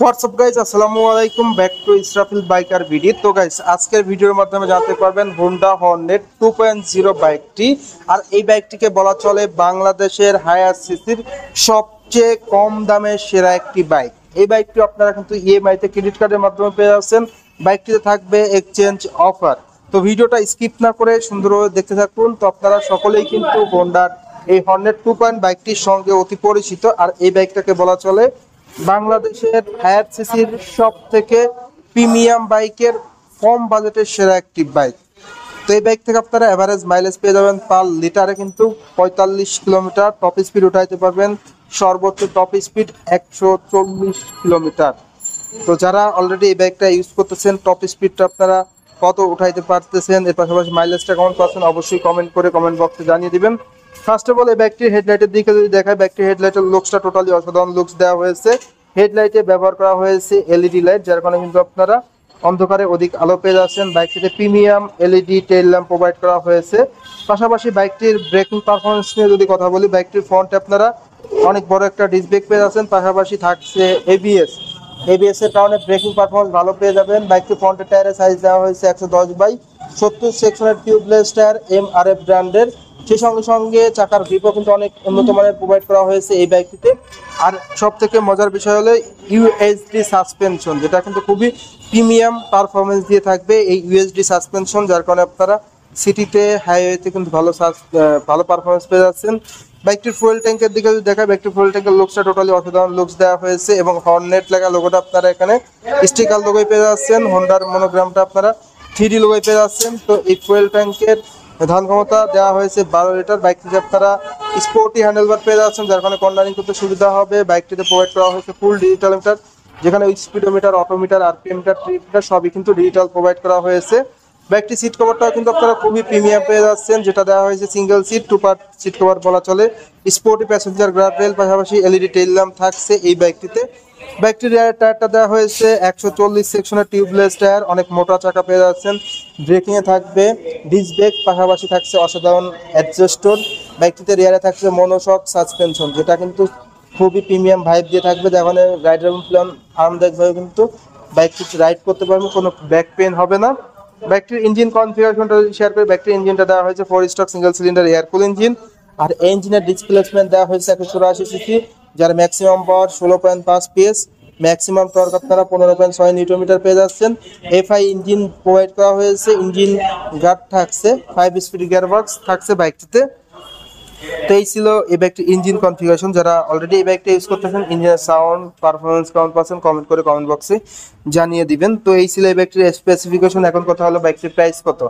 WhatsApp guys, আসসালামু আলাইকুম, back to Israfil bike আর ভিডি। তো গাইজ, আজকের ভিডিওর মাধ্যমে জানতে পারবেন হোন্ডা হর্নেট 2.0 বাইকটি। আর এই বাইকটিকে বলা চলে বাংলাদেশের হায়ার সিসির সবচেয়ে কম দামের সেরা একটি বাইক। এই বাইকটি আপনারা কিন্তু ইএমআইতে ক্রেডিট কার্ডের মাধ্যমে পেয়ে যাচ্ছেন। বাইকটিতে থাকবে এক্সচেঞ্জ অফার। তো ভিডিওটা স্কিপ না করে সুন্দরভাবে দেখতে থাকুন। তো আপনারা সকলেই কিন্তু হোন্ডার এই হর্নেট 2 বাইকটির সঙ্গে অতি পরিচিত। আর এই বাইকটাকে বলা চলে বাংলাদেশের হায়ার সিসির সব থেকে প্রিমিয়াম বাইকের কম বাজেটের সেরা একটি বাইক। তো এই বাইক থেকে আপনারা এভারেজ মাইলেজ পেয়ে যাবেন পার লিটারে কিন্তু 45 কিলোমিটার, টপ স্পিড উঠাইতে পারবেন সর্বোচ্চ টপ স্পিড 140 কিলোমিটার। তো যারা অলরেডি এই বাইকটা ইউজ করতেছেন, টপ স্পিডটা আপনারা কত উঠাইতে পারতেছেন, এর পাশাপাশি মাইলেজটা কেমন পাচ্ছেন, অবশ্যই কমেন্ট করে কমেন্ট বক্সে জানিয়ে দিবেন। ফার্স্ট অফ অল, এই বাইকটির হেডলাইটের দিকে যদি দেখায়, বাইকটির হেডলাইটের লুকসটা টোটালি অসাধারণ লুকস দেওয়া হয়েছে। হেডলাইটে ব্যবহার করা হয়েছে এলইডি লাইট, যার কারণে কিন্তু আপনারা অন্ধকারে অধিক আলো পেয়ে যাচ্ছেন। বাইকটিতে premium LED tail lamp provide করা হয়েছে। পাশাপাশি বাইকটির ব্রেকিং পারফরমেন্স নিয়ে যদি কথা বলি, বাইকটির ফ্রন্টে আপনারা অনেক বড় একটা ডিস্ক ব্রেক পেয়ে যাচ্ছেন। পাশাপাশি থাকছে এবিএস এর কারণে ব্রেকিং পারফরমেন্স ভালো পেয়ে যাবেন। বাইকটির ফ্রন্টের টায়ারের সাইজ দেওয়া হয়েছে 110/70 সেকশনের টিউবলেস টায়ার এমআরএফ ব্র্যান্ডের। সেই সঙ্গে সঙ্গে চাকার গ্রিপও কিন্তু অনেক উন্নত মানের প্রোভাইড করা হয়েছে এই বাইকটিতে। আর সব থেকে মজার বিষয় হলো ইউএসডি সাসপেনশন, যেটা কিন্তু খুবই প্রিমিয়াম পারফরমেন্স দিয়ে থাকবে এই ইউএসডি সাসপেনশন, যার কারণে আপনারা সিটিতে হাইওয়েতে কিন্তু ভালো পারফরমেন্স পেয়ে যাচ্ছেন। বাইকটির ফুয়েল ট্যাঙ্কের দিকে যদি দেখায়, বাইকটির ফুয়েল ট্যাঙ্কের লুকসটা টোটালি অসাধারণ লুকস দেওয়া হয়েছে এবং হর্নেট লেখা লোগোটা আপনারা এখানে স্টিকার লোগোই পেয়ে যাচ্ছেন। হোন্ডার মনোগ্রামটা আপনারা 3D লোগোই পেয়ে যাচ্ছেন। তো এই ফুয়েল ট্যাঙ্কের ধারণ ক্ষমতা দেওয়া হয়েছে 12 লিটার। বাইকটিতে আপনারা স্পোর্টি হ্যান্ডেলবার পেয়ে যাচ্ছেন, যার কারণে কর্নারিং করতে সুবিধা হবে। বাইকটিতে প্রোভাইড করা হয়েছে ফুল ডিজিটাল মিটার, যেখানে speedometer, odometer, RPM meter, trip meter সবই কিন্তু ডিজিটাল প্রোভাইড করা হয়েছে। বাইকটি সিট কভারটাও কিন্তু আপনারা খুবই প্রিমিয়াম পেয়ে যাচ্ছেন, যেটা দেওয়া হয়েছে single seat 2 part seat cover বলা চলে। স্পোর্টি প্যাসেঞ্জার গ্রাব রেল, পাশাপাশি এলইডি টেইল ল্যাম্প থাকছে এই বাইকটিতে। বাইকটির রিয়ার টায়ারটা দেওয়া হয়েছে 140 সেকশনের টিউবলেস টায়ার, অনেক মোটা চাকা পেয়ে যাচ্ছেন। ব্রেকিংয়ে থাকবে ডিস্ক ব্রেক, পাশাপাশি থাকছে অসাধারণ অ্যাডজাস্টর। বাইকটিতে রিয়ারে থাকছে মনোশক সাসপেনশন, যেটা কিন্তু খুবই প্রিমিয়াম ভাইব দিয়ে থাকবে। যেমন রাইডার প্ল্যান আরামদায়কভাবে কিন্তু বাইকটি রাইড করতে পারবেন, কোনো ব্যাক পেন হবে না। বাইকটির ইঞ্জিন কনফিগারেশনটা শেয়ার করে, বাইকটির ইঞ্জিনটা দেওয়া হয়েছে 4 stroke single cylinder air cool engine. আর ইঞ্জিনের ডিসপ্লেসমেন্ট দেওয়া হয়েছে 184 সিসি, যার maximum power 16.5 PS, maximum torque আপনারা 15.6 নিউটন মিটার পেয়ে যাচ্ছেন। এফআই ইঞ্জিন প্রোভাইড করা হয়েছে। ইঞ্জিন গার্ড থাকছে, 5 স্পিড গিয়ারবক্স থাকছে বাইকটিতে। তো এই ছিল এই বাইকটির ইঞ্জিন কনফিগারেশন। যারা অলরেডি এই বাইকটা ইউজ করতেছেন, ইঞ্জিনের সাউন্ড পারফরমেন্স কেমন পাচ্ছেন কমেন্ট করে কমেন্ট বক্সে জানিয়ে দিবেন। তো এই ছিল এই বাইকটির স্পেসিফিকেশন। এখন কথা হলো বাইকটির প্রাইস কত।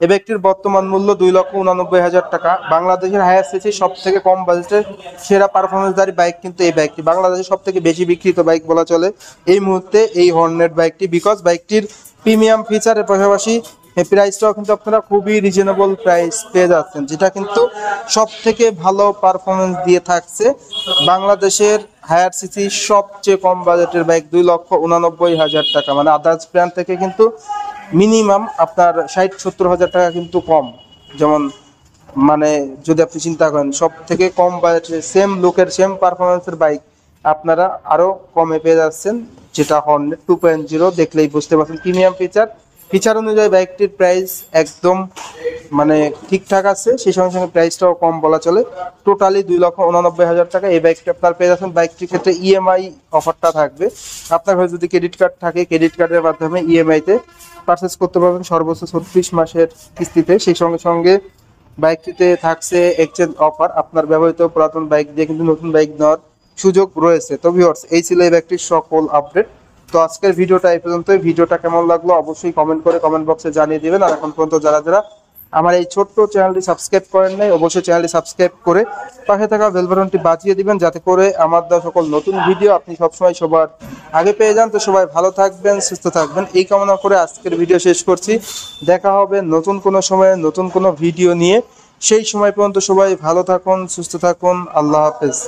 এই বাইকটির বর্তমান মূল্য 2,89,000 টাকা। বাংলাদেশের হায়ার সিসি সব থেকে কম বাজেটের সেরা পারফরমেন্সদারি বাইক কিন্তু এই বাইকটি। বাংলাদেশের সব থেকে বেশি বিক্রিত বাইক বলা চলে এই মুহূর্তে এই হর্নেট বাইকটি, বিকজ বাইকটির প্রিমিয়াম ফিচারের পাশাপাশি প্রাইসটাও কিন্তু আপনারা খুবই রিজনেবল প্রাইস পেয়ে যাচ্ছেন, যেটা কিন্তু সব থেকে ভালো পারফরমেন্স দিয়ে থাকছে। বাংলাদেশের হায়ার সিসি সবচেয়ে কম বাজেটের বাইক 2,89,000 টাকা, মানে আদার্স ব্র্যান্ড থেকে কিন্তু মিনিমাম আপনার 60-70 হাজার টাকা কিন্তু কম। যেমন মানে যদি আপনি চিন্তা করেন, সব থেকে কম বাজেটের সেম লুকের সেম পারফরমেন্সের বাইক আপনারা আরও কমে পেয়ে যাচ্ছেন, যেটা হর্নেট 2.0 দেখলেই বুঝতে পারছেন। প্রিমিয়াম ফিচার অনুযায়ী বাইকটির প্রাইস একদম মানে ঠিকঠাক আছে, সেই সঙ্গে সঙ্গে প্রাইসটাও কম বলা চলে। টোটালি 2,89,000 টাকা এই বাইকটি আপনার পেয়ে যাচ্ছেন। বাইকটির ক্ষেত্রে ইএমআই অফারটা থাকবে। আপনার কাছে যদি ক্রেডিট কার্ড থাকে, ক্রেডিট কার্ডের মাধ্যমে ইএমআইতে পারচেস করতে পারবেন সর্বোচ্চ 36 মাসের কিস্তিতে। সেই সঙ্গে সঙ্গে বাইকটিতে থাকছে এক্সচেঞ্জ অফার, আপনার ব্যবহৃত পুরাতন বাইক দিয়ে কিন্তু নতুন বাইক নেওয়ার সুযোগ রয়েছে। তো ভিউয়ার্স, এই ছিল এই বাইকটির সকল আপডেট। তো আজকের ভিডিওটা এই পর্যন্তই। ভিডিওটা কেমন লাগলো অবশ্যই কমেন্ট করে কমেন্ট বক্সে জানিয়ে দিবেন। আর এখন পর্যন্ত যারা যারা আমার এই ছোট্ট চ্যানেলটি সাবস্ক্রাইব করেন নাই, অবশ্যই চ্যানেলটি সাবস্ক্রাইব করে পাশে থাকা বেল বাটনটি বাজিয়ে দিবেন, যাতে করে আমার দেওয়া সকল নতুন ভিডিও আপনি সবসময় সবার আগে পেয়ে যান। তো সবাই ভালো থাকবেন, সুস্থ থাকবেন এই কামনা করে আজকের ভিডিও শেষ করছি। দেখা হবে নতুন কোনো সময়ে নতুন কোনো ভিডিও নিয়ে। সেই সময় পর্যন্ত সবাই ভালো থাকুন, সুস্থ থাকুন। আল্লাহ হাফেজ।